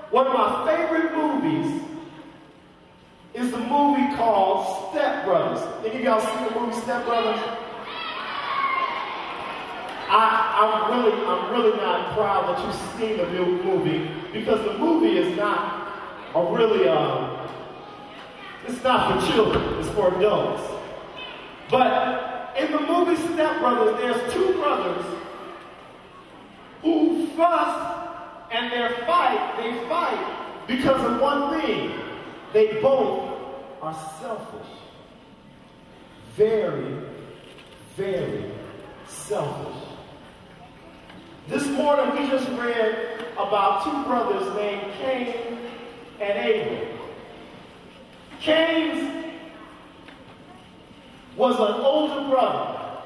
One of my favorite movies is the movie called Step Brothers. Any of y'all seen the movie Step Brothers? I'm really not proud that you've seen the new movie, because the movie is not a really, it's not for children, it's for adults. But in the movie Step Brothers, there's two brothers who fuss and they fight because of one thing. They both are selfish. Very, very selfish. This morning we just read about two brothers named Cain and Abel. Cain was an older brother.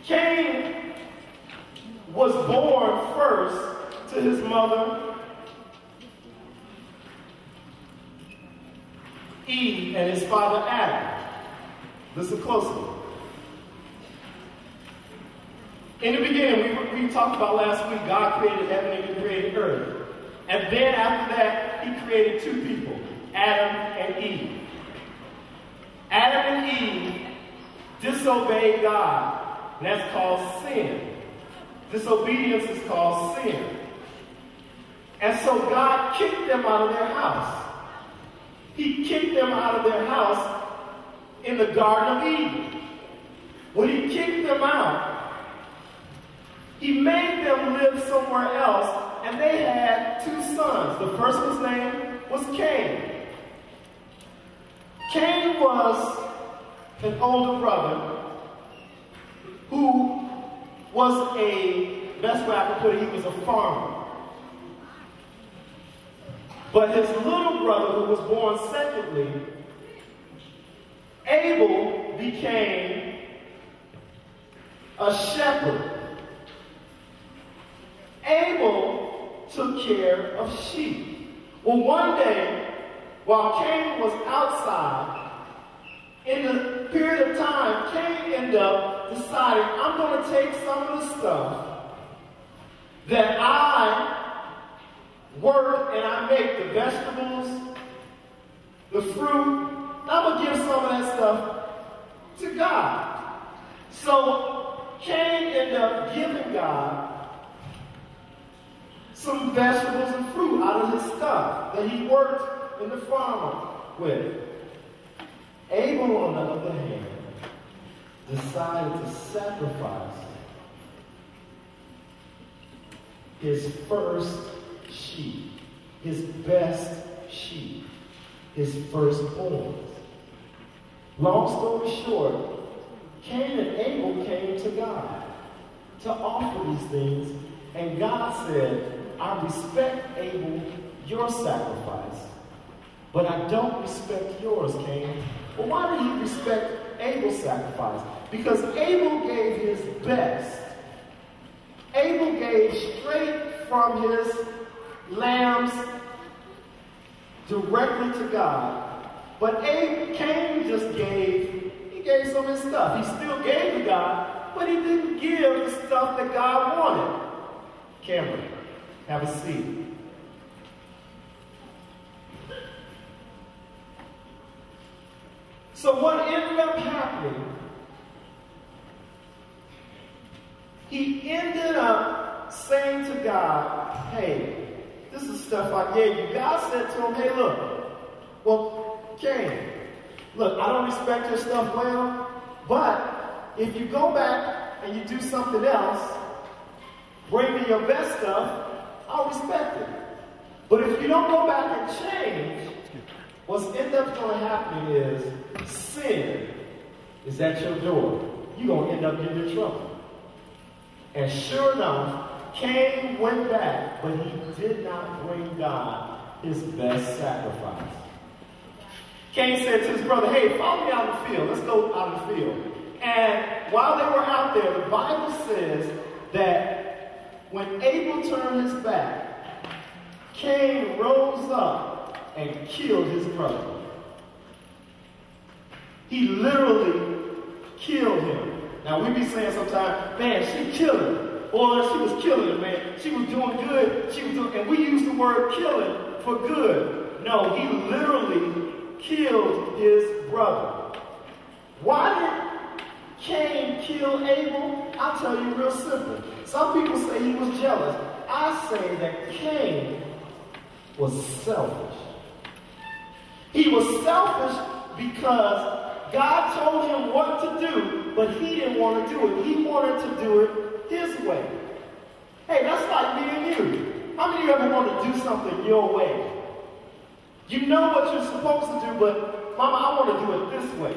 Cain was born first to his mother Eve and his father Adam. Listen closely. In the beginning, we talked about last week, God created heaven and he created earth. And then after that, he created two people, Adam and Eve. Adam and Eve disobeyed God. And that's called sin. Disobedience is called sin. And so God kicked them out of their house. He kicked them out of their house in the Garden of Eden. When he kicked them out, he made them live somewhere else, and they had two sons. The first one's name was Cain. Cain was an older brother who was best way I can put it, he was a farmer. But his little brother, who was born secondly, Abel, became a shepherd. Abel took care of sheep. Well, one day, while Cain was outside, in the period of time, Cain ended up deciding, I'm going to take some of the stuff that I work and I make, the vegetables, the fruit, I'm going to give some of that stuff to God. So Cain ended up giving God some vegetables and fruit out of his stuff that he worked in the farm with. Abel, on the other hand, decided to sacrifice his first sheep, his best sheep, his firstborn. Long story short, Cain and Abel came to God to offer these things, and God said, I respect, Abel, your sacrifice, but I don't respect yours, Cain. Well, why did he respect Abel's sacrifice? Because Abel gave his best. Abel gave straight from his lambs directly to God. But Cain just gave some of his stuff. He still gave to God, but he didn't give the stuff that God wanted. Cameron, have a seat. So what ended up happening, he ended up saying to God, hey, this is stuff I gave you. God said to him, hey, look, well, Cain, look, I don't respect your stuff well, but if you go back and you do something else, bring me your best stuff, I'll respect it. But if you don't go back and change, what's end up going to happen is sin is at your door. You're going to end up getting in trouble. And sure enough, Cain went back, but he did not bring God his best sacrifice. Cain said to his brother, hey, follow me out in the field. Let's go out in the field. And while they were out there, the Bible says that when Abel turned his back, Cain rose up and killed his brother. He literally killed him. Now, we be saying sometimes, man, she killed him. Or she was killing a man. She was doing good. And we use the word killing for good. No, he literally killed his brother. Why did Cain kill Abel? I'll tell you real simple. Some people say he was jealous. I say that Cain was selfish. He was selfish because God told him what to do, but he didn't want to do it. He wanted to do it his way. Hey, that's like me and you. How many of you ever want to do something your way? You know what you're supposed to do, but Mama, I want to do it this way.